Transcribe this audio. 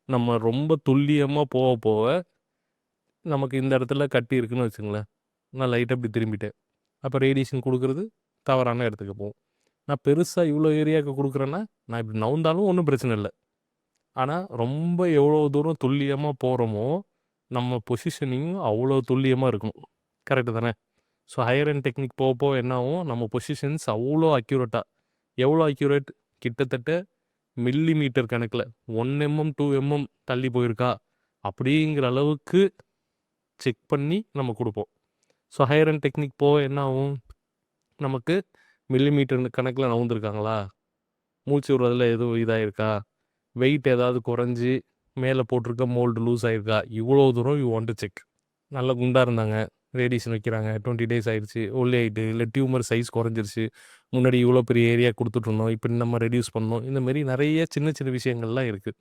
நம்ம ரொம்ப துல்லியமா போக போக, நமக்கு இந்த இடத்துல கட்டி இருக்குன்னு வச்சுக்கங்களேன். நான் லைட்டா இப்படி திரும்பிட்டேன். அப்ப ரேடியேஷன் குடுக்குறது தவறான இடத்துக்கு போகும். நான் பெருசா இவ்வளோ ஏரியாவுக்கு குடுக்குறேன்னா, நான் இப்படி நவுந்தாலும் ஒண்ணும் பிரச்சனை இல்ல. ஆனா, ரொம்ப எவ்வளோ தூரம் துல்லியமா போறோமோ, நம்ம பொசிஷனிங்கும் அவ்வளோ துல்லியமா இருக்கணும். கரெக்ட்டு தானே? ஸோ ஹையர் எண்ட் டெக்னிக் போக போக என்ன ஆகும், நம்ம பொசிஷன்ஸ் அவ்வளோ அக்யூரேட்டா எவ்வளோ அக்யூரேட் கிட்டத்தட்ட மில்லிமீட்டர் கணக்குல 1 எம்.எம், 2 எம்.எம் தள்ளி போயிருக்கா? அப்படிங்கிற அளவுக்கு செக் பண்ணி நம்ம குடுப்போம். ஸோ ஹையர் எண்ட் டெக்னிக் போக என்ன ஆகும், நமக்கு மில்லிமீட்டர் கணக்குல நவுந்திருக்காங்களா? மூச்சு விடுறதுல எதுவும் இதாயிருக்கா? வெயிட் ஏதாவது குறைஞ்சு மேலே போட்டிருக்க மோல்டு லூஸ் ஆயிருக்கா? இவ்வளோ தூரம் யூ வாண்ட் டு செக். நல்ல குண்டா இருந்தாங்க. ரேடியேஷன் வைக்கிறாங்க. 20 டேஸ் ஆயிருச்சு. ஒல்லியாயிட்டு, இல்ல டியூமர் சைஸ் குறைஞ்சிருச்சு. முன்னாடி இவ்வளோ பெரிய ஏரியா குடுத்துட்டுருந்தோம். இப்ப நம்ம ரெடியூஸ் பண்ணோம். இந்த மாரி நெறைய சின்ன சின்ன விஷயங்கள்லாம் இருக்கு.